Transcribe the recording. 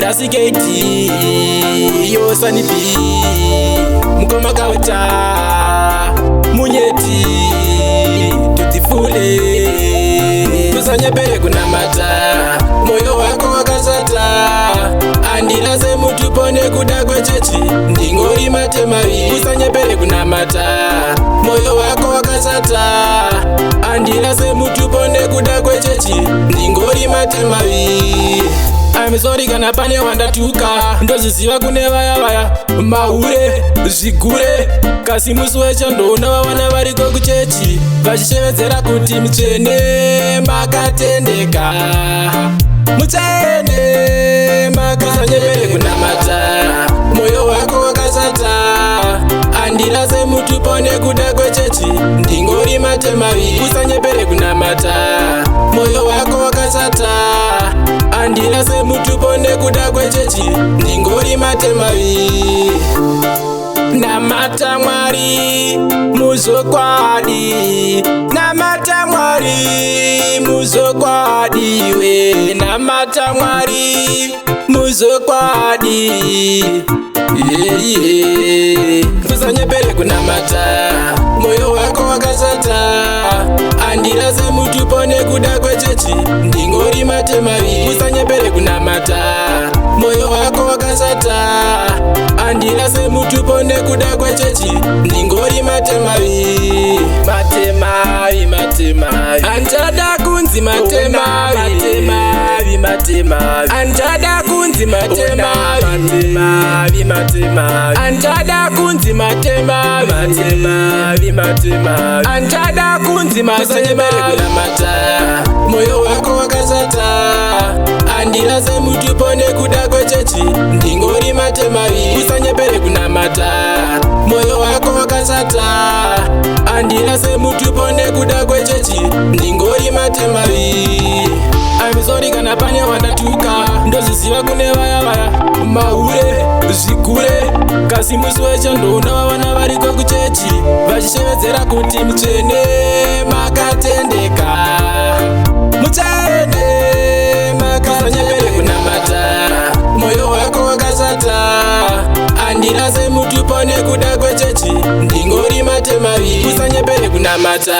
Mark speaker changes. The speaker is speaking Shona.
Speaker 1: rasiketi yosanipi mukoma kauta munyeti tutifule tusanyepere kunamata moyo wako wakazata andilase mutu pone kuda kwechechi ndingori matemavi kusanyepere kunamata moyo wako wakazata andilase mutu pone kuda kwechechi ndingori matemavi. I'm sorry kana pane wandatuka ndoziziva kune vaya vaya mahure zvigure kasi musi wecho ndoona vavana variko kuchechi vachishevedzera kuti mutsvene makatendeka mutsvene makasanyepere kunamata moyo wako wakazata andilase mutu pone kuda kwechechi ndingori matemavi kusanyepere kunamata moyo wako wakazata andilase mutu pone kuda kwechechi ndingori matemavi. Namata Mwari muzokwadi namata Mwari muzokwadi we namata Mwari muzokwadi tusanyepere kunamata moyo wako wakazata andilase mutu pone kuda kwechechi ndingori matemavi kusanyepere kunamata moyo wako wakazata andilase mutu pone kuda kwechechi ndingori matemavi matemavi matemavi anjada kunzi matemavi matemavi matemavi anjada kunzi matemavi matemavi matemavi anjada kunzi matemavi matemavi matemavi anjada kunzi matemavi kunamata moyo wako wakazata andilase mutu pone kuda kwechechi ndingori matemavi kusanyepere kunamata moyo wako wakazata andilase mutu pone kuda kwechechi ndingori matemavi. I'm sorry kana pane wandatuka ndoziziva kune vaya vaya mahure zvigure kasi musi wecho ndoona vavana variko kuchechi vachishevedzera kuti mutsvene makatendeka mutsvene makasanyepere kunamata moyo wako wakazata andilase mutu pone kuda kwechechi ndingori matemavi kusanyepere kunamata.